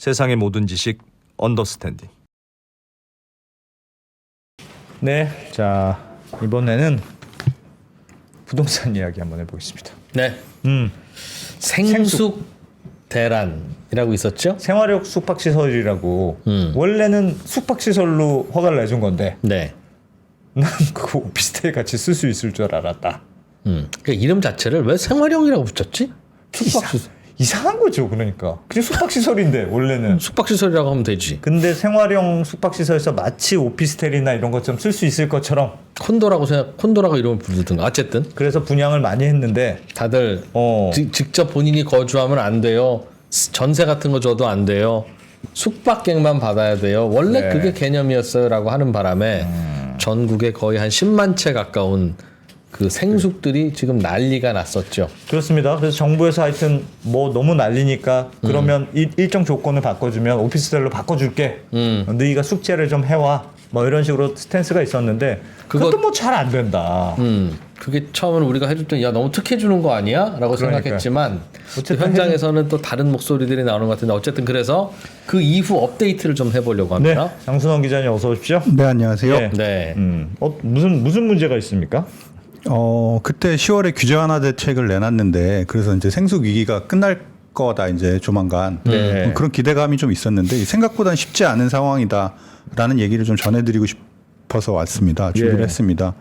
세상의 모든 지식 언더스탠딩. 네, 자 이번에는 부동산 이야기 한번 해보겠습니다. 네. 생숙 대란이라고 있었죠? 생활력 숙박시설이라고 원래는 숙박시설로 허가를 내준 건데 네. 난 그거 오피스텔 같이 쓸 수 있을 줄 알았다. 그 이름 자체를 왜 생활형이라고 붙였지? 이상한 거죠, 그러니까. 그게 숙박시설인데 원래는. 숙박시설이라고 하면 되지. 근데 생활형 숙박시설에서 마치 오피스텔이나 이런 것처럼 쓸 수 있을 것처럼. 콘도라고 이름을 부르든가. 어쨌든 그래서 분양을 많이 했는데 다들 직접 본인이 거주하면 안 돼요. 전세 같은 거 줘도 안 돼요. 숙박객만 받아야 돼요. 원래 네. 그게 개념이었어요라고 하는 바람에 전국에 거의 한 10만 채 가까운 그 생숙들이 지금 난리가 났었죠. 그렇습니다. 그래서 정부에서 하여튼 뭐 너무 난리니까 그러면 일정 조건을 바꿔주면 오피스텔로 바꿔줄게. 너희가 숙제를 좀 해와. 뭐 이런 식으로 스탠스가 있었는데 그것도 뭐 잘 안 된다. 그게 처음에는 우리가 해줄 때 야 너무 특혜 주는 거 아니야? 라고 생각했지만 또 현장에서는 또 다른 목소리들이 나오는 것 같은데 어쨌든 그래서 그 이후 업데이트를 좀 해보려고 합니다. 네, 장순원 기자님 어서 오십시오. 네, 안녕하세요. 네. 네. 무슨 문제가 있습니까? 그때 10월에 규제 완화 대책을 내놨는데 그래서 이제 생숙 위기가 끝날 거다 이제 조만간 네. 그런 기대감이 좀 있었는데 생각보다는 쉽지 않은 상황이다라는 얘기를 좀 전해드리고 싶어서 왔습니다. 준비를 예. 했습니다.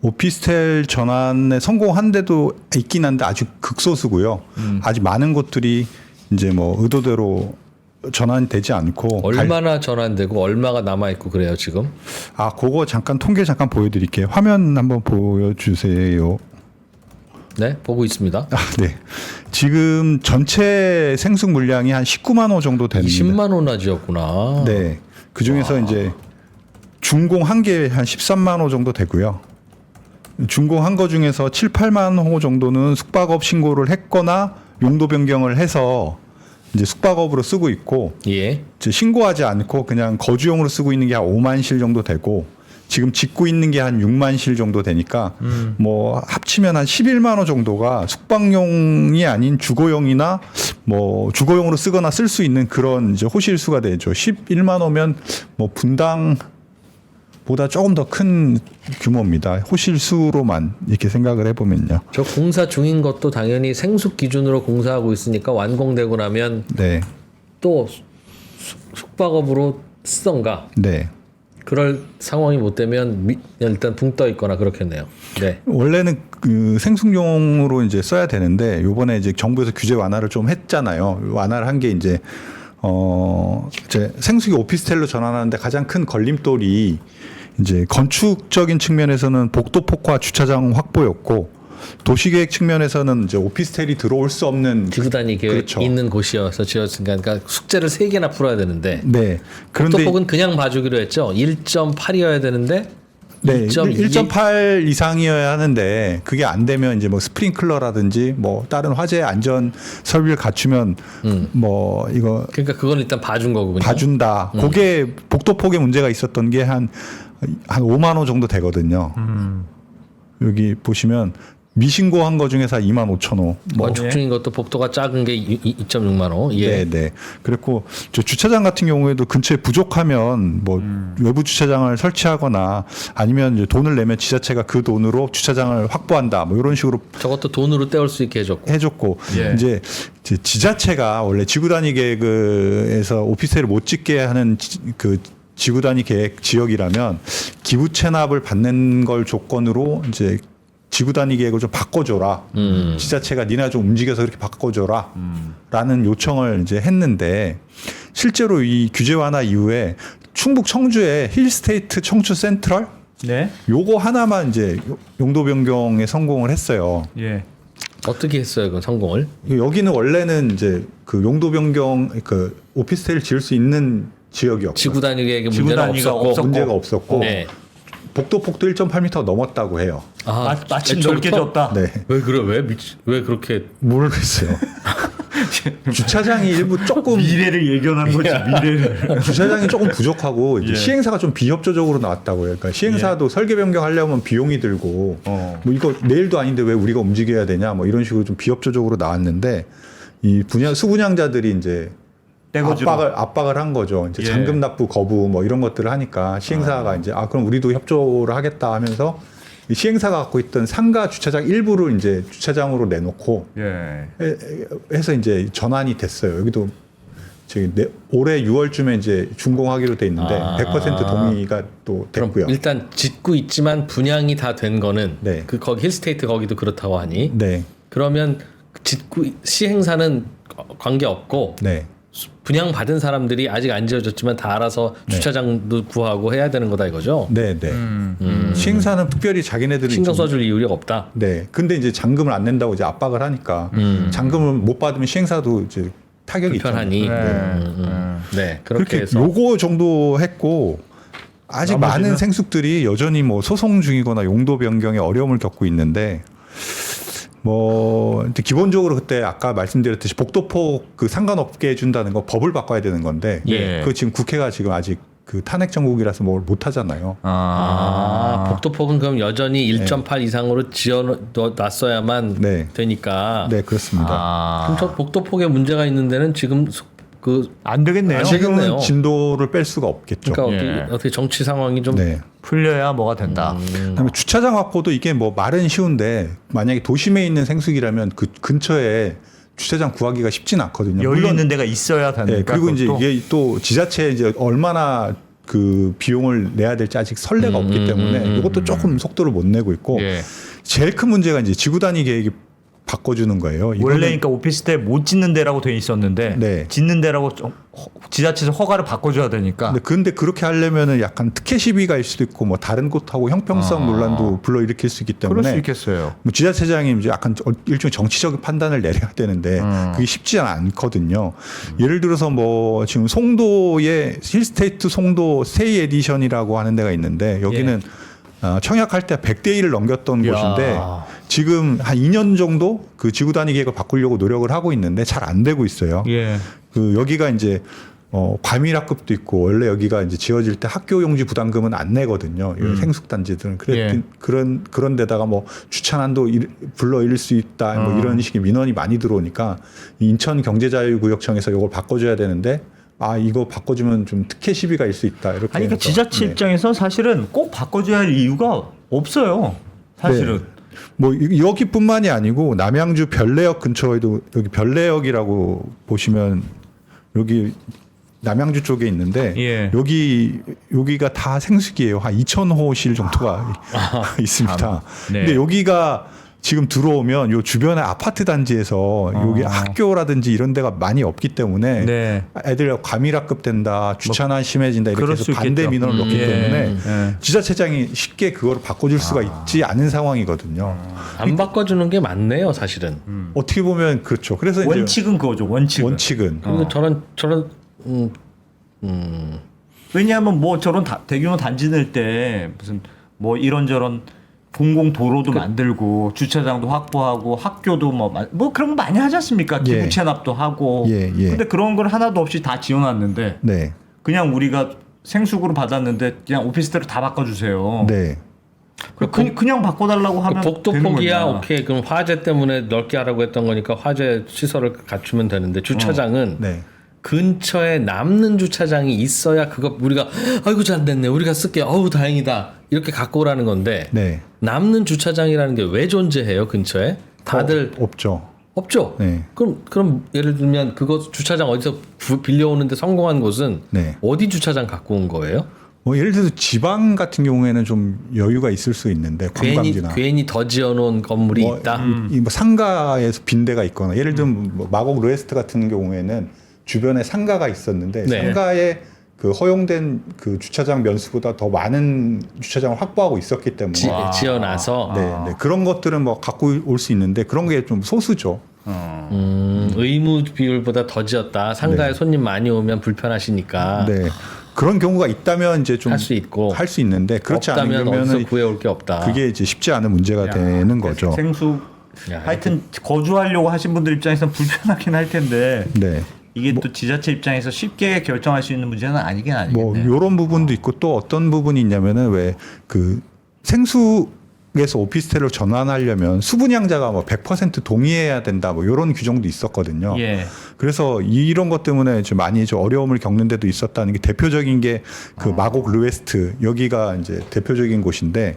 오피스텔 전환에 성공한 데도 있긴 한데 아주 극소수고요. 아직 많은 곳들이 이제 뭐 의도대로 전환되지 않고 얼마나 전환되고 얼마가 남아있고 그래요 지금? 그거 잠깐 통계 잠깐 보여드릴게요. 화면 한번 보여주세요. 네, 보고 있습니다. 네. 지금 전체 생숙 물량이 한 19만 호 정도 되는데 20만 호나 지었구나. 네. 그 중에서 이제 준공 한 개 한 13만 호 정도 되고요. 준공한 거 중에서 7, 8만 호 정도는 숙박업 신고를 했거나 용도 변경을 해서 이제 숙박업으로 쓰고 있고 예. 이제 신고하지 않고 그냥 거주용으로 쓰고 있는 게 한 5만 실 정도 되고 지금 짓고 있는 게 한 6만 실 정도 되니까 뭐 합치면 한 11만 호 정도가 숙박용이 아닌 주거용이나 뭐 주거용으로 쓰거나 쓸 수 있는 그런 이제 호실 수가 되죠. 11만 호면 뭐 분당 보다 조금 더 큰 규모입니다. 호실 수로만 이렇게 생각을 해보면요. 저 공사 중인 것도 당연히 생숙 기준으로 공사하고 있으니까 완공되고 나면 네, 또 숙박업으로 쓰던가 네. 그럴 상황이 못 되면 일단 붕 떠 있거나 그렇겠네요. 네. 원래는 그 생숙용으로 이제 써야 되는데 요번에 이제 정부에서 규제 완화를 좀 했잖아요. 완화를 한 게 이제 생숙이 오피스텔로 전환하는데 가장 큰 걸림돌이 이제 건축적인 측면에서는 복도 폭화 주차장 확보였고 도시계획 측면에서는 이제 오피스텔이 들어올 수 없는 지구단위 계획 그렇죠. 있는 곳이어서 지었으니까 그러니까 숙제를 3개나 풀어야 되는데 네. 그런데 복도폭은 그냥 봐주기로 했죠. 1.8이어야 되는데 네, 1.2? 1.8 이상이어야 하는데 그게 안 되면 이제 뭐 스프링클러라든지 뭐 다른 화재 안전 설비를 갖추면 뭐 이거 그러니까 그건 일단 봐준 거군요. 봐준다. 그게 복도폭에 문제가 있었던 게 한 5만 호 정도 되거든요. 여기 보시면 미신고한 거 중에서 2만 5천 호. 건축 중인 것도 복도가 작은 게 2.6만 호. 예. 네, 네. 그랬고 저 주차장 같은 경우에도 근처에 부족하면 뭐 외부 주차장을 설치하거나 아니면 이제 돈을 내면 지자체가 그 돈으로 주차장을 확보한다. 뭐 이런 식으로 저것도 돈으로 때울 수 있게 해줬고. 예. 이제 지자체가 원래 지구 단위 계획에서 오피스텔을 못 짓게 하는 그 지구 단위 계획 지역이라면 기부 체납을 받는 걸 조건으로 이제 지구 단위 계획을 좀 바꿔줘라. 지자체가 니네 좀 움직여서 그렇게 바꿔줘라. 라는 요청을 이제 했는데 실제로 이 규제 완화 이후에 충북 청주의 힐스테이트 청주 센트럴 네. 요거 하나만 이제 용도 변경에 성공을 했어요. 예. 어떻게 했어요, 그 성공을? 여기는 원래는 이제 그 용도 변경 그 오피스텔을 지을 수 있는 지역이었고 지구 단위 계획에 지구 문제는 단위가 없었고. 문제가 없었고 네. 복도폭도 1.8m 넘었다고 해요. 마침 애초부터? 넓게 졌다. 네. 왜 그래? 왜 그렇게 모르겠어요. 주차장이 일부 조금 미래를 예견한 거지. 미래를. 주차장이 조금 부족하고 이제 예. 시행사가 좀 비협조적으로 나왔다고요. 그러니까 시행사도 설계 변경하려면 비용이 들고 뭐 이거 내일도 아닌데 왜 우리가 움직여야 되냐 뭐 이런 식으로 좀 비협조적으로 나왔는데 이 수분양자들이 이제 떼거지로. 압박을 한 거죠. 이제 예. 잔금 납부 거부 뭐 이런 것들을 하니까 시행사가 이제 그럼 우리도 협조를 하겠다 하면서 이 시행사가 갖고 있던 상가 주차장 일부를 이제 주차장으로 내놓고 예. 해서 이제 전환이 됐어요. 여기도 저기 올해 6월쯤에 이제 준공하기로 돼 있는데 100% 동의가 또 그럼 됐고요. 일단 짓고 있지만 분양이 다 된 거는 네. 그 거기 힐스테이트 거기도 그렇다고 하니 네, 그러면 짓고 시행사는 관계 없고 네, 분양 받은 사람들이 아직 안 지어졌지만 다 알아서 주차장도 구하고 해야 되는 거다 이거죠. 네, 네. 시행사는 특별히 자기네들이 신경 좀- 써줄 이유가 없다. 네, 근데 이제 잔금을 안 낸다고 이제 압박을 하니까 잔금을 못 받으면 시행사도 이제 타격이 불편하니. 있잖아요. 네, 그렇게 그렇게 해서 요거 정도 했고 아직 나머지는? 많은 생수들이 여전히 뭐 소송 중이거나 용도 변경에 어려움을 겪고 있는데 뭐 근데 기본적으로 그때 아까 말씀드렸듯이 복도폭 그 상관없게 해준다는 거 법을 바꿔야 되는 건데 예. 그 지금 국회가 지금 아직 그 탄핵 정국이라서 뭘 못 하잖아요. 복도폭은 그럼 여전히 1.8 이상으로 지어 놨어야만 네. 되니까. 네, 그렇습니다. 그럼 저 복도폭에 문제가 있는 데는 지금 안 되겠네요. 안 지금은 되겠네요. 진도를 뺄 수가 없겠죠. 그러니까 예. 어떻게 정치 상황이 좀 네. 풀려야 뭐가 된다. 그다음에 주차장 확보도 이게 뭐 말은 쉬운데 만약에 도심에 있는 생수기라면 그 근처에 주차장 구하기가 쉽진 않거든요. 여유 물론 있는 데가 있어야 되니까. 네, 그리고 이제 그것도. 이게 또 지자체에 이제 얼마나 그 비용을 내야 될지 아직 선례가 없기 때문에 이것도 조금 속도를 못 내고 있고 예. 제일 큰 문제가 이제 지구 단위 계획이 바꿔주는 거예요. 이거는 원래 그러니까 오피스텔 못 짓는 데라고 돼 있었는데 네. 짓는 데라고 지자체에서 허가를 바꿔줘야 되니까. 근데 그렇게 하려면은 약간 특혜 시비가일 수도 있고 뭐 다른 곳하고 형평성 논란도 불러일으킬 수 있기 그럴 수 때문에 있겠어요. 뭐 지자체장이 이제 약간 일종의 정치적 판단을 내려야 되는데 그게 쉽지 않거든요. 예를 들어서 뭐 지금 송도에 힐스테이트 송도 세이 에디션이라고 하는 데가 있는데 여기는 청약할 때 100대 1을 넘겼던 야. 곳인데 지금 한 2년 정도 그 지구 단위 계획을 바꾸려고 노력을 하고 있는데 잘 안 되고 있어요. 예. 그 여기가 이제 과밀학급도 있고 원래 여기가 이제 지어질 때 학교 용지 부담금은 안 내거든요. 이 생숙 단지들은 예. 그런 데다가 뭐 주차난도 불러일을 수 있다 뭐 이런 식의 민원이 많이 들어오니까 인천 경제자유구역청에서 이걸 바꿔줘야 되는데 이거 바꿔주면 좀 특혜 시비가 일 수 있다 이렇게. 아니 그러니까 해서. 지자체 네. 입장에서 사실은 꼭 바꿔줘야 할 이유가 없어요. 사실은. 네. 뭐 여기뿐만이 아니고 남양주 별내역 근처에도 여기 별내역이라고 보시면 여기 남양주 쪽에 있는데 예. 여기가 다 생수기예요. 한 2,000호실 정도가 있습니다. 네. 근데 여기가 지금 들어오면 요 주변의 아파트 단지에서 여기 학교라든지 이런 데가 많이 없기 때문에 네. 애들 과밀학급 된다, 주차난 심해진다 이렇게 그럴 해서 수 반대 있겠죠. 민원을 넣기 예. 때문에 예. 지자체장이 쉽게 그걸 바꿔줄 수가 있지 않은 상황이거든요. 안 바꿔주는 게 맞네요, 사실은. 어떻게 보면 그렇죠. 그래서 이제 원칙은 그거죠. 원칙은. 그리고 저런 왜냐하면 뭐 저런 대규모 단지 낼 때 무슨 뭐 이런저런 공공 도로도 만들고 주차장도 확보하고 학교도 뭐 그런 거 많이 하지 않습니까? 기부 예. 체납도 하고. 예, 예. 근데 그런 걸 하나도 없이 다 지어놨는데 네, 그냥 우리가 생수구로 받았는데 그냥 오피스텔로 다 바꿔주세요. 네, 그냥 바꿔달라고 하면 복도폭이야 되는 거냐. 오케이 그럼 화재 때문에 넓게 하라고 했던 거니까 화재 시설을 갖추면 되는데 주차장은 네. 근처에 남는 주차장이 있어야 그거 우리가 아이고 잘 됐네 우리가 쓸게 어우 다행이다 이렇게 갖고 오라는 건데 네. 남는 주차장이라는 게 왜 존재해요 근처에 다들 없죠. 없죠. 네. 그럼 예를 들면 그거 주차장 어디서 빌려오는데 성공한 곳은 네. 어디 주차장 갖고 온 거예요? 뭐 예를 들어서 지방 같은 경우에는 좀 여유가 있을 수 있는데 관광지나 괜히 더 지어놓은 건물이 뭐, 있다. 뭐 상가에서 빈대가 있거나 예를 들면 뭐 마곡 로에스트 같은 경우에는 주변에 상가가 있었는데 네. 상가에 그 허용된 그 주차장 면수보다 더 많은 주차장을 확보하고 있었기 때문에 지어놔서 네. 그런 것들은 뭐 갖고 올 수 있는데 그런 게 좀 소수죠. 의무 비율보다 더 지었다. 상가에 손님 많이 오면 불편하시니까 네. 그런 경우가 있다면 이제 좀 할 수 있고 할 수 있는데 그렇지 없다면 않으면 어디서 구해올 게 없다. 그게 이제 쉽지 않은 문제가 되는 거죠. 생수 야, 하여튼 거주하려고 하신 분들 입장에서는 불편하긴 할 텐데 네. 이게 또 지자체 입장에서 쉽게 결정할 수 있는 문제는 아니긴 뭐 아니겠네요. 요런 부분도 있고 또 어떤 부분이 있냐면은 왜 그 생수 지역에서 오피스텔로 전환하려면 수분양자가 뭐 100% 동의해야 된다 뭐 이런 규정도 있었거든요. 예. 그래서 이런 것 때문에 좀 많이 좀 어려움을 겪는 데도 있었다는 게 대표적인 게 그 마곡 르웨스트 여기가 이제 대표적인 곳인데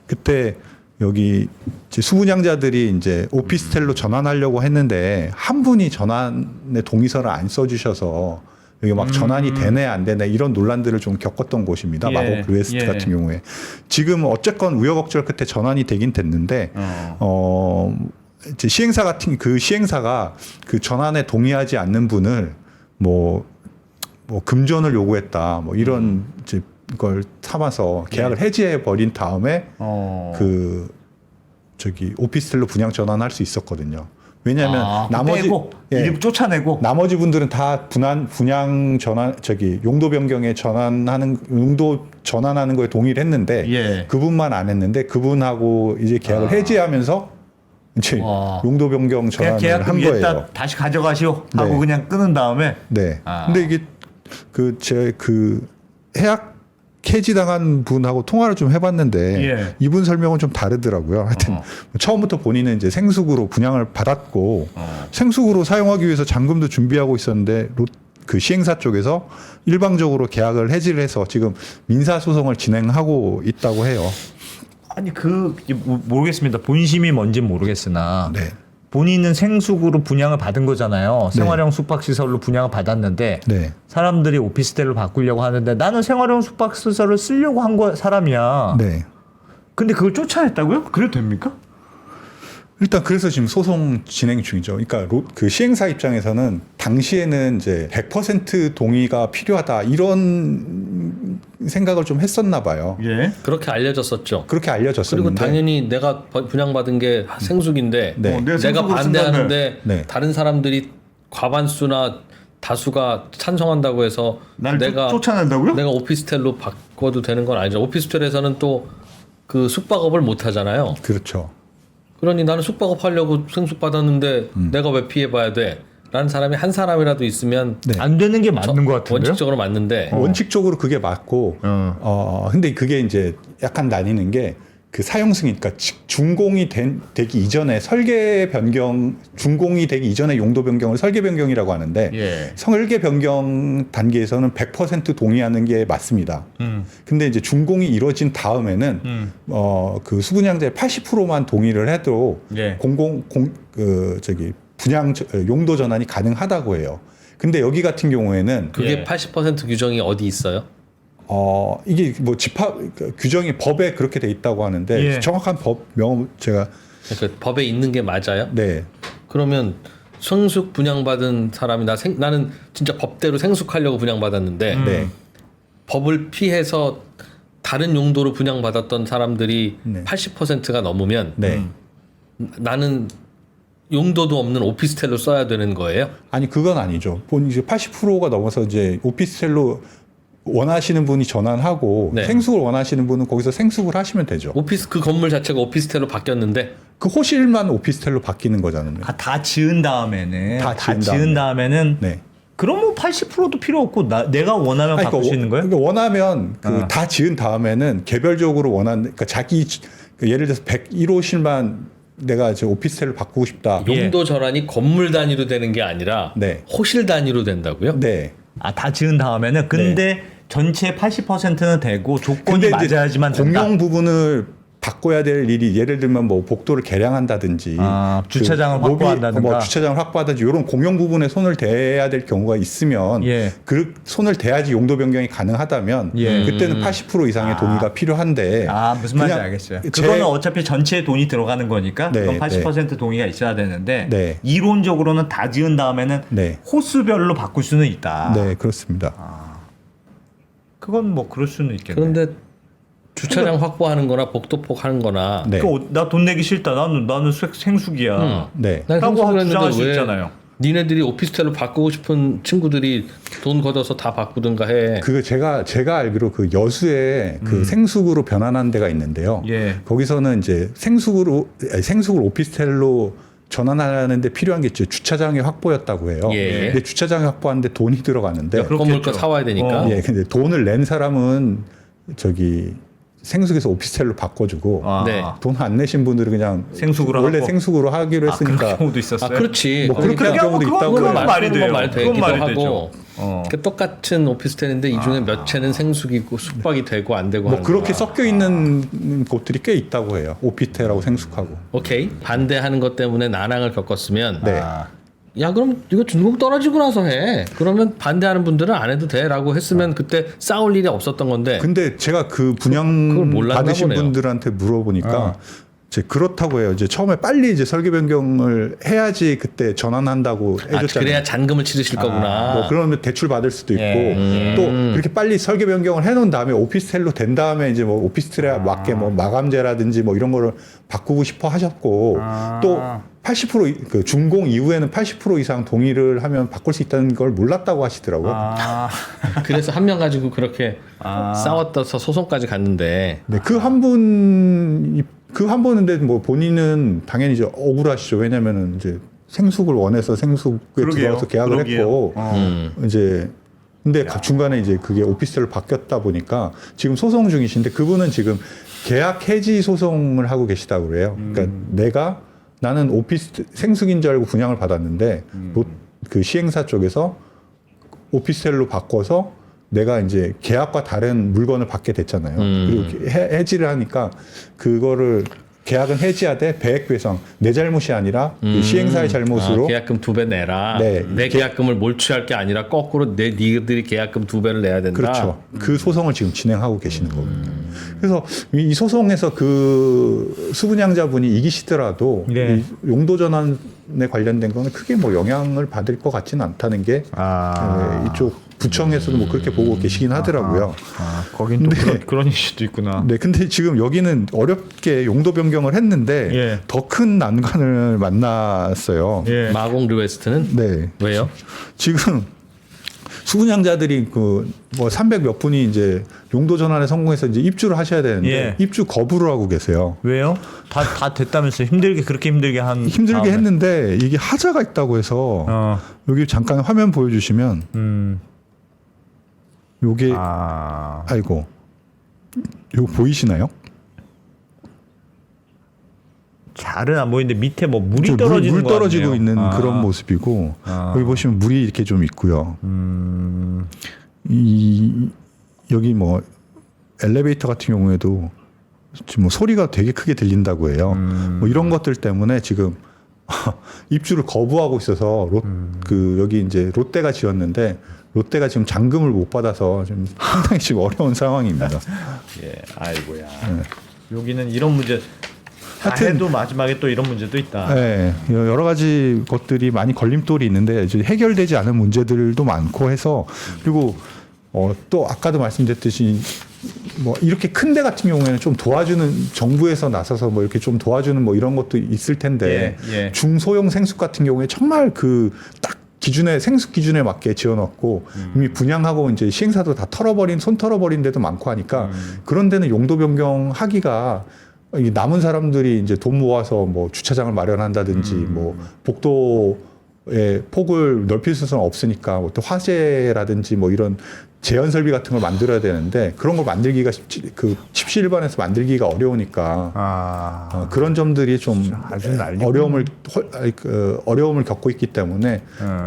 그때 여기 이제 수분양자들이 이제 오피스텔로 전환하려고 했는데 한 분이 전환의 동의서를 안 써주셔서 여기 막 전환이 되네 안 되네 이런 논란들을 좀 겪었던 곳입니다. 예, 마곡 르웨스트 예. 같은 경우에 지금 어쨌건 우여곡절 끝에 전환이 되긴 됐는데 이제 시행사 같은 그 시행사가 그 전환에 동의하지 않는 분을 뭐 금전을 요구했다 뭐 이런 이제 걸 삼아서 계약을 해지해 버린 다음에 그 저기 오피스텔로 분양 전환할 수 있었거든요. 왜냐하면 나머지 빼고, 일부 쫓아내고 나머지 분들은 다 분양 전환 저기 용도 변경에 용도 전환하는 거에 동의를 했는데 예. 그분만 안 했는데 그분하고 이제 계약을 해지하면서 이제 용도 변경 그냥 전환을 계약금 한 위에다 거예요. 다시 가져가시오 하고 네. 그냥 끊은 다음에 네. 근데 이게 그 해약 해지당한 분하고 통화를 좀 해봤는데 예. 이분 설명은 좀 다르더라고요. 하여튼 처음부터 본인은 이제 생수구로 분양을 받았고 생수구로 사용하기 위해서 잔금도 준비하고 있었는데 그 시행사 쪽에서 일방적으로 계약을 해지를 해서 지금 민사 소송을 진행하고 있다고 해요. 아니 모르겠습니다. 본심이 뭔진 모르겠으나 네. 본인은 생수구로 분양을 받은 거잖아요. 생활형 숙박시설로 분양을 받았는데 네. 사람들이 오피스텔로 바꾸려고 하는데 나는 생활형 숙박시설을 쓰려고 한 사람이야. 네. 근데 그걸 쫓아냈다고요? 그래도 됩니까? 일단 그래서 지금 소송 진행 중이죠. 그러니까 그 시행사 입장에서는 당시에는 이제 100% 동의가 필요하다 이런 생각을 좀 했었나 봐요. 예. 그렇게 알려졌었죠. 그렇게 알려졌었는데 그리고 당연히 내가 분양받은 게 생수기인데 네. 내가 내가 생수구로 반대하는데 네. 다른 사람들이 과반수나 다수가 찬성한다고 해서 날 내가 쫓아낸다고요? 내가 오피스텔로 바꿔도 되는 건 아니죠. 오피스텔에서는 또 그 숙박업을 못 하잖아요. 그렇죠. 그러니 나는 숙박업 하려고 생수 받았는데 내가 왜 피해봐야 돼? 라는 사람이 한 사람이라도 있으면 네. 안 되는 게 맞는 것 같은데요? 원칙적으로 맞는데 원칙적으로 그게 맞고 근데 그게 이제 약간 나뉘는 게 그 사용 승인, 그러니까 준공이 되기 이전에 설계 변경, 준공이 되기 이전에 용도 변경을 설계 변경이라고 하는데 예. 설계 변경 단계에서는 100% 동의하는 게 맞습니다. 근데 이제 준공이 이루어진 다음에는 그 수분양자의 80%만 동의를 해도 예. 분양 용도 전환이 가능하다고 해요. 근데 여기 같은 경우에는 그게 예. 80% 규정이 어디 있어요? 이게 뭐 규정이 법에 그렇게 돼 있다고 하는데 예. 정확한 법 명은 제가 그러니까 법에 있는 게 맞아요? 네. 그러면 생숙 분양받은 사람이 나는 진짜 법대로 생숙하려고 분양받았는데 네. 법을 피해서 다른 용도로 분양받았던 사람들이 네. 80%가 넘으면 네. 나는 용도도 없는 오피스텔로 써야 되는 거예요? 아니 그건 아니죠. 이제 80%가 넘어서 이제 오피스텔로 원하시는 분이 전환하고 네. 생수를 원하시는 분은 거기서 생수를 하시면 되죠. 그 건물 자체가 오피스텔로 바뀌었는데 그 호실만 오피스텔로 바뀌는 거잖아요. 다 지은 다음에는 다 지은 지은 다음에는 네. 그럼 뭐 80%도 필요 없고 내가 원하면 바꿀 수 있는 거예요? 그러니까 원하면 다 지은 다음에는 개별적으로 그러니까 예를 들어서 101호실만 내가 이제 오피스텔로 바꾸고 싶다. 용도 전환이 건물 단위로 되는 게 아니라 네. 호실 단위로 된다고요? 네. 다 지은 다음에는 근데 전체 80%는 되고 조건이 근데 이제 맞아야지만 된다. 공용 부분을 바꿔야 될 일이 예를 들면 뭐 복도를 개량한다든지 주차장을 확보한다든가. 뭐 주차장을 확보하든지 이런 공용 부분에 손을 대야 될 경우가 있으면 예. 그 손을 대야지 용도 변경이 가능하다면 예. 그때는 80% 이상의 동의가 필요한데 무슨 말인지 그냥 알겠어요. 그거는 어차피 전체에 돈이 들어가는 거니까 네, 그건 80% 동의가 있어야 되는데 네. 이론적으로는 다 지은 다음에는 네. 호수별로 바꿀 수는 있다. 네 그렇습니다. 그건 뭐 그럴 수는 있겠네. 그런데 주차장 확보하는 거나 복도폭 하는 거나 네. 나 돈 내기 싫다. 나는 생수기야. 네. 난 라고 생각을 주장할 수 했는데 왜 있잖아요. 니네들이 오피스텔로 바꾸고 싶은 친구들이 돈 걷어서 다 바꾸든가 해. 그 제가 알기로 그 여수에 그 생수구로 변환한 데가 있는데요. 예. 거기서는 이제 생수구를 오피스텔로 전환하는데 필요한 게 이제 주차장의 확보였다고 해요. 예. 근데 주차장의 확보하는데 돈이 들어가는데 건물 거 사와야 되니까. 예, 근데 돈을 낸 사람은 생숙에서 오피스텔로 바꿔주고 네. 돈 안 내신 분들은 그냥 생숙으로 원래 하고. 생숙으로 하기로 했으니까 그런 경우도 있었어요. 그렇지. 뭐 그렇게 할 경우도 있다고 그건 그래요. 말이 돼요. 말 되기도 그건 말이 하고. 되죠. 그러니까 똑같은 오피스텔인데 이 중에 몇 채는 생숙이고 숙박이 되고 안 되고 뭐 하는 그렇게 거야. 섞여 있는 곳들이 꽤 있다고 해요. 오피스텔하고 생숙하고. 오케이. 반대하는 것 때문에 난항을 겪었으면 네. 야 그럼 이거 중국 떨어지고 나서 해. 그러면 반대하는 분들은 안 해도 돼라고 했으면 그때 싸울 일이 없었던 건데. 근데 제가 그 그걸 분양 몰랐나 받으신 보네요. 분들한테 물어보니까 이제 그렇다고 해요. 이제 처음에 빨리 이제 설계 변경을 해야지 그때 전환한다고 해줬잖아요. 그래야 잔금을 치르실 거구나. 뭐 그러면 대출 받을 수도 있고 예. 또 그렇게 빨리 설계 변경을 해놓은 다음에 오피스텔로 된 다음에 이제 뭐 오피스텔에 맞게 뭐 마감재라든지 뭐 이런 거를 바꾸고 싶어 하셨고 또 80%그 준공 이후에는 80% 이상 동의를 하면 바꿀 수 있다는 걸 몰랐다고 하시더라고요. 그래서 한 명 가지고 그렇게 싸웠다서 소송까지 갔는데 네, 그 한 분인데 뭐 본인은 당연히 이제 억울하시죠. 왜냐면은 이제 생숙을 원해서 생숙에 그러게요. 들어가서 계약을 그러게요. 했고 음. 이제 근데 중간에 이제 그게 오피스텔로 바뀌었다 보니까 지금 소송 중이신데 그분은 지금 계약 해지 소송을 하고 계시다고 그래요. 그러니까 나는 오피스 생숙인 줄 알고 분양을 받았는데 그 시행사 쪽에서 오피스텔로 바꿔서 내가 이제 계약과 다른 물건을 받게 됐잖아요. 그리고 해지를 하니까 그거를 계약은 해지하되 배액 배상 내 잘못이 아니라 그 시행사의 잘못으로 계약금 2배 내라. 네. 내 계약금을 몰취할 게 아니라 거꾸로 니들이 계약금 2배를 내야 된다. 그렇죠. 그 소송을 지금 진행하고 계시는 거거든요. 그래서 이 소송에서 그 수분양자분이 이기시더라도 네. 이 용도 전환에 관련된 거는 크게 뭐 영향을 받을 것 같지는 않다는 게 이쪽 부청에서도 뭐 그렇게 보고 계시긴 하더라고요. 거긴 또 근데- 그런 이슈도 있구나. 네, 근데 지금 여기는 어렵게 용도 변경을 했는데 예. 더 큰 난관을 만났어요. 예. 마공 리웨스트는 네, 왜요? 지금 수분양자들이 그 뭐 300 몇 분이 이제 용도 전환에 성공해서 이제 입주를 하셔야 되는데 예. 입주 거부를 하고 계세요. 왜요? 다 됐다면서요? 그렇게 힘들게 한 힘들게 다음에. 했는데 이게 하자가 있다고 해서 여기 잠깐 화면 보여주시면 요게 아이고 요거 보이시나요? 잘은 안 보이는데 밑에 뭐 물이 물 떨어지는 거 떨어지고 같네요. 있는 그런 모습이고 여기 보시면 물이 이렇게 좀 있고요. 이 여기 뭐 엘리베이터 같은 경우에도 지금 뭐 소리가 되게 크게 들린다고 해요. 뭐 이런 것들 때문에 지금 입주를 거부하고 있어서 그 여기 이제 롯데가 지었는데 롯데가 지금 잔금을 못 받아서 좀 상당히 지금 어려운 상황입니다. 예, 아이고야. 여기는 이런 문제. 다 하여튼- 해도 마지막에 또 이런 문제도 있다. 네, 여러 가지 것들이 많이 걸림돌이 있는데 이제 해결되지 않은 문제들도 많고 해서 그리고 또 아까도 말씀드렸듯이 뭐 이렇게 큰 데 같은 경우에는 좀 도와주는 정부에서 나서서 뭐 이렇게 좀 도와주는 뭐 이런 것도 있을 텐데 예. 중소형 생숙 같은 경우에 정말 그 딱 기준에 생숙 기준에 맞게 지어놨고 이미 분양하고 이제 시행사도 다 손 털어버린 데도 많고 하니까 그런 데는 용도 변경하기가 이 남은 사람들이 이제 돈 모아서 뭐 주차장을 마련한다든지 뭐 복도의 폭을 넓힐 수는 없으니까 또 화재라든지 뭐 이런 제한 설비 같은 걸 만들어야 되는데 그런 걸 만들기가 십시일반에서 만들기가 어려우니까 그런 점들이 좀 아주 난리구나. 어려움을 겪고 있기 때문에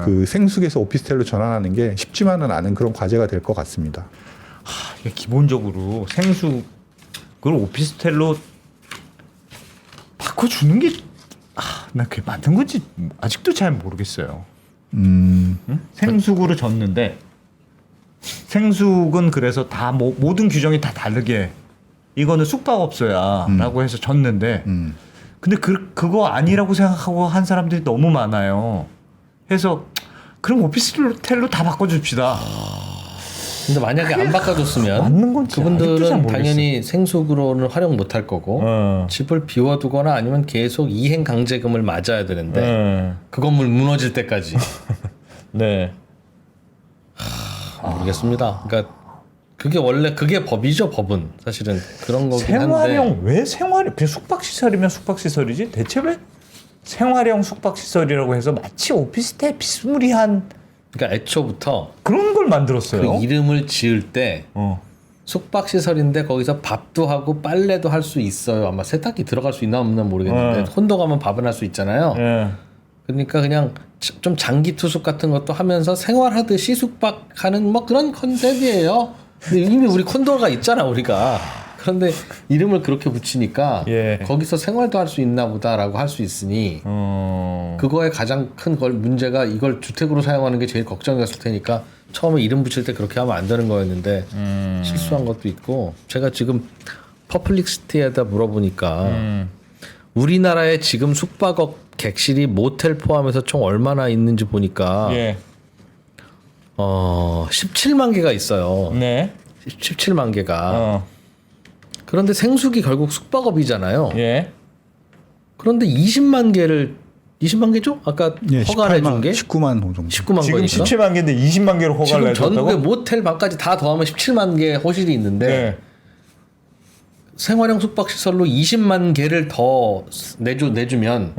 그 생숙에서 오피스텔로 전환하는 게 쉽지만은 않은 그런 과제가 될 것 같습니다. 이게 기본적으로 생수를 오피스텔로 바꿔주는 게 난 그게 맞는 건지 아직도 잘 모르겠어요. 생숙으로 졌는데 생숙은 그래서 다 모든 규정이 다 다르게 이거는 숙박업소야라고 해서 졌는데 근데 그거 아니라고 생각하고 한 사람들이 너무 많아요. 해서 그럼 오피스텔로 다 바꿔줍시다. 근데 만약에 안 바꿔줬으면 맞는 건지 아직도 잘 그분들은 모르겠어요. 당연히 생숙으로는 활용 못할 거고 집을 비워두거나 아니면 계속 이행 강제금을 맞아야 되는데 그 건물 무너질 때까지 네. 모르겠습니다. 그러니까 그게 원래 그게 법이죠. 법은 사실은 그런 거긴 한데 생활형 왜 생활형 그냥 숙박시설이면 숙박시설이지 대체 왜 생활형 숙박시설이라고 해서 마치 오피스텔 비스무리한 그러니까 애초부터 그런 걸 만들었어요. 그 이름을 지을 때 숙박 시설인데 거기서 밥도 하고 빨래도 할 수 있어요. 아마 세탁기 들어갈 수 있나 없나 모르겠는데 콘도 가면 밥은 할 수 있잖아요. 예. 그러니까 그냥 좀 장기 투숙 같은 것도 하면서 생활하듯이 숙박하는 뭐 그런 컨셉이에요. 근데 이미 우리 콘도가 있잖아 우리가. 그런데 이름을 그렇게 붙이니까 예. 거기서 생활도 할 수 있나 보다라고 할 수 있으니 그거의 가장 큰 문제가 이걸 주택으로 사용하는 게 제일 걱정이었을 테니까 처음에 이름 붙일 때 그렇게 하면 안 되는 거였는데 실수한 것도 있고 제가 지금 퍼플릭시티에다 물어보니까 우리나라에 지금 숙박업 객실이 모텔 포함해서 총 얼마나 있는지 보니까 예. 17만 개가 있어요. 네. 17만 개가. 그런데 생숙이 결국 숙박업이잖아요. 예. 그런데 20만 개죠? 아까 예, 허가를 해준 게 19만 정도. 19만 지금 거니까. 17만 개인데 20만 개로 허가를 지금 전국에 해줬다고? 모텔 방까지 다 더하면 17만 개 호실이 있는데 네. 생활형 숙박시설로 20만 개를 더 내주면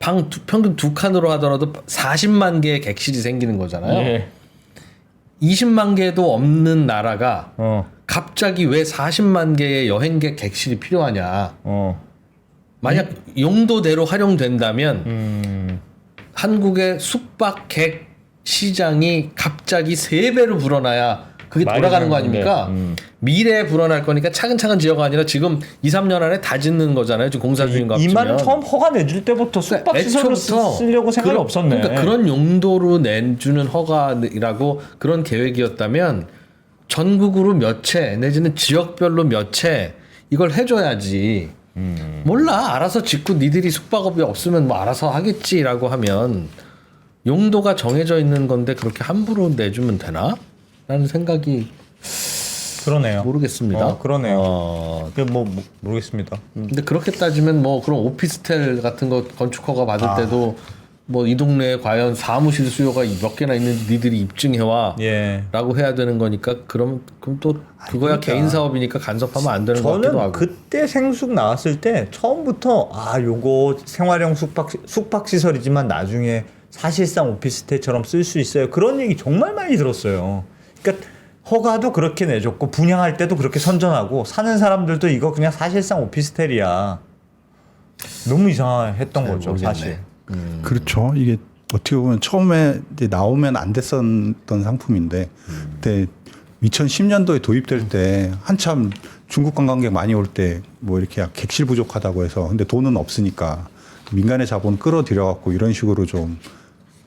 평균 2칸으로 하더라도 40만 개의 객실이 생기는 거잖아요. 예. 20만 개도 없는 나라가 어. 갑자기 왜 40만 개의 여행객 객실이 필요하냐. 만약 용도대로 활용된다면 한국의 숙박객 시장이 갑자기 3배로 불어나야 그게 말이 돌아가는 거 되는데. 아닙니까? 미래에 불어날 거니까 차근차근 지어가 아니라 지금 2, 3년 안에 다 짓는 거잖아요. 지금 공사 중인 거 이 합치면. 말은 처음 허가 내줄 때부터 숙박시설로 쓰려고 생각이 없었네. 그러니까 그런 용도로 내주는 허가라고 그런 계획이었다면 전국으로 몇 채 내지는 지역별로 몇 채 이걸 해줘야지. 몰라 알아서 짓고 니들이 숙박업이 없으면 뭐 알아서 하겠지라고 하면 용도가 정해져 있는 건데 그렇게 함부로 내주면 되나? 라는 생각이 그러네요. 모르겠습니다. 그러네요. 모르겠습니다. 근데 그렇게 따지면 뭐 그런 오피스텔 같은 거 건축 허가 받을 때도 뭐 이 동네에 과연 사무실 수요가 몇 개나 있는지 니들이 입증해와 예. 라고 해야 되는 거니까 그럼 또 그거야 개인 사업이니까 간섭하면 안 되는 것 같기도 저는 하고. 그때 생숙 나왔을 때 처음부터 요거 생활형 숙박 시설이지만 나중에 사실상 오피스텔처럼 쓸 수 있어요. 그런 얘기 정말 많이 들었어요. 그러니까 허가도 그렇게 내줬고 분양할 때도 그렇게 선전하고 사는 사람들도 이거 그냥 사실상 오피스텔이야. 너무 이상했던 거죠, 모르겠네. 사실. 그렇죠. 이게 어떻게 보면 처음에 이제 나오면 안 됐었던 상품인데 그때 2010년도에 도입될 때 한참 중국 관광객 많이 올 때 뭐 이렇게 객실 부족하다고 해서 근데 돈은 없으니까 민간의 자본 끌어들여 갖고 이런 식으로 좀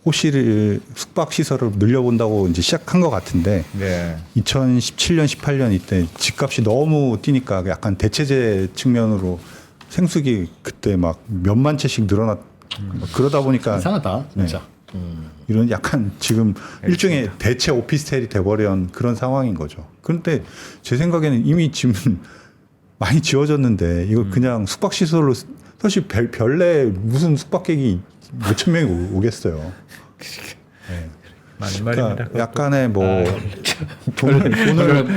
호실 숙박 시설을 늘려본다고 이제 시작한 것 같은데 네. 2017년 18년 이때 집값이 너무 뛰니까 약간 대체재 측면으로 생숙이 그때 막 몇만 채씩 늘어났 그러다 보니까 이상하다 진짜. 이런 약간 지금 일종의 대체 오피스텔이 돼버린 그런 상황인 거죠. 그런데 제 생각에는 이미 지금 많이 지어졌는데 이거 그냥 숙박 시설로 사실 별내 무슨 숙박객이 몇천 명이 오겠어요. 네. 맞는 말입니다. 그러니까 약간의 뭐 돈을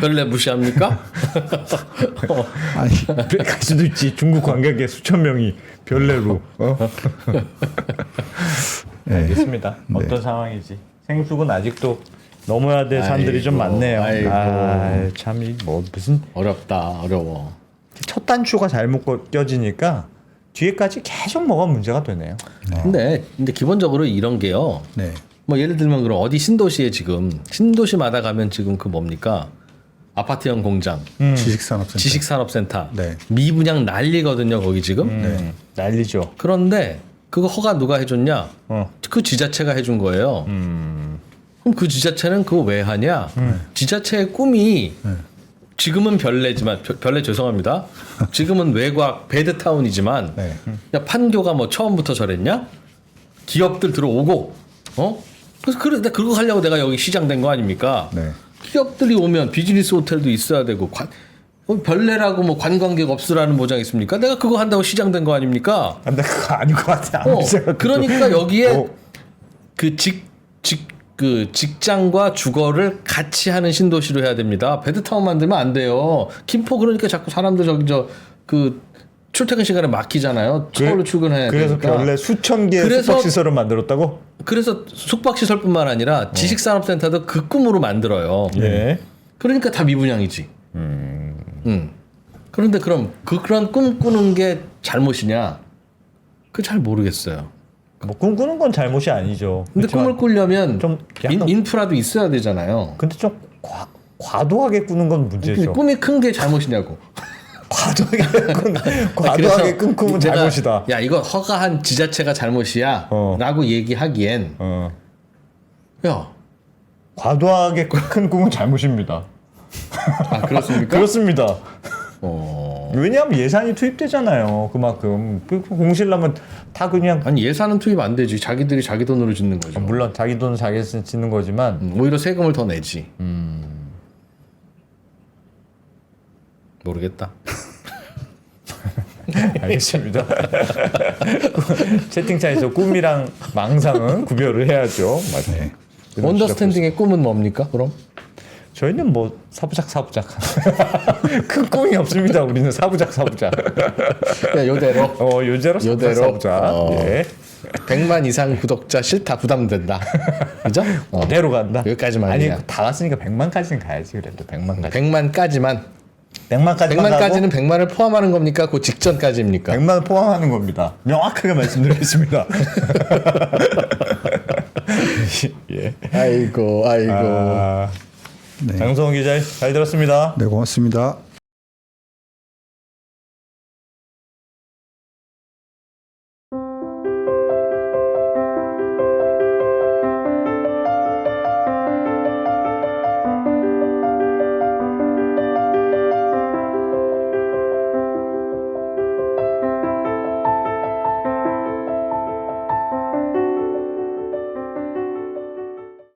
별내 무시합니까? 아니 갈 수도 있지. 중국 관객의 수천 명이 별내로. 네. 알겠습니다. 네. 어떤 상황이지. 생숙은 아직도 넘어야 될 산들이 좀 아이고, 많네요. 아이고. 참이 뭐 무슨 어렵다 어려워. 첫 단추가 잘못 껴지니까 뒤에까지 계속 뭐가 문제가 되네요. 근데 기본적으로 이런 게요. 네. 뭐 예를 들면 그럼 어디 신도시에 지금 신도시마다 가면 지금 그 뭡니까 아파트형 공장, 지식산업센터. 지식산업센터, 네. 미분양 난리거든요 거기 지금. 난리죠. 그런데 그거 허가 누가 해줬냐? 어. 그 지자체가 해준 거예요. 그럼 그 지자체는 그거 왜 하냐? 지자체의 꿈이 지금은 별내지만 별내 죄송합니다. 지금은 외곽 베드타운이지만 네. 야, 판교가 뭐 처음부터 저랬냐? 기업들 들어오고 그래서 근데 그거 하려고 내가 여기 시장 된 거 아닙니까? 네. 기업들이 오면 비즈니스 호텔도 있어야 되고 별내라고 뭐 관광객 없으라는 보장 있습니까? 내가 그거 한다고 시장 된 거 아닙니까? 근데 그거 아닌 것 같아. 아무리 생각해도. 그러니까 여기에 어. 그 직장과 주거를 같이 하는 신도시로 해야 됩니다. 베드타운 만들면 안 돼요. 김포 그러니까 자꾸 사람들 그 출퇴근 시간에 막히잖아요. 서울로 출근해야 그래서 되니까. 별내 수천 개의 그래서- 숙박시설을 만들었다고? 그래서 숙박시설뿐만 아니라 지식산업센터도 그 꿈으로 만들어요. 예. 그러니까 다 미분양이지. 그런데 그럼 그런 꿈 꾸는 게 잘못이냐? 그 잘 모르겠어요. 뭐 꿈꾸는 건 잘못이 아니죠. 근데 그렇지만 꿈을 꾸려면 좀 약간- 인프라도 있어야 되잖아요. 근데 좀 과도하게 꾸는 건 문제죠. 꿈이 큰 게 잘못이냐고. 과도하게 꿈꾸면 내가, 잘못이다. 야 이거 허가한 지자체가 잘못이야 라고 얘기하기엔 야 과도하게 큰 꿈은 잘못입니다. 아, 그렇습니까? 그렇습니다. 왜냐하면 예산이 투입되잖아요. 그만큼 공실라면 다 그냥 아니 예산은 투입 안 되지. 자기들이 자기 돈으로 짓는 거죠. 물론 자기 돈 자기 짓는 거지만 오히려 세금을 더 내지. 모르겠다. 알겠습니다. 채팅창에서 꿈이랑 망상은 구별을 해야죠. 맞네. 언더스탠딩의 꿈은 뭡니까? 그럼 저희는 뭐 사부작 큰 꿈이 없습니다. 우리는 사부작 야, 요대로 요제로 요대로. 사부작 예. 100만 이상 구독자 싫다 부담된다. 그죠? 그대로 간다. 여기까지만 아니 그냥. 다 왔으니까 100만까지는 가야지 그래도 100만까지. 100만까지만. 100만까지는 100만을 포함하는 겁니까? 그 직전까지입니까? 100만 포함하는 겁니다. 명확하게 말씀드리겠습니다. 예. 아이고. 아, 장성호 기자 잘 들었습니다. 네, 고맙습니다.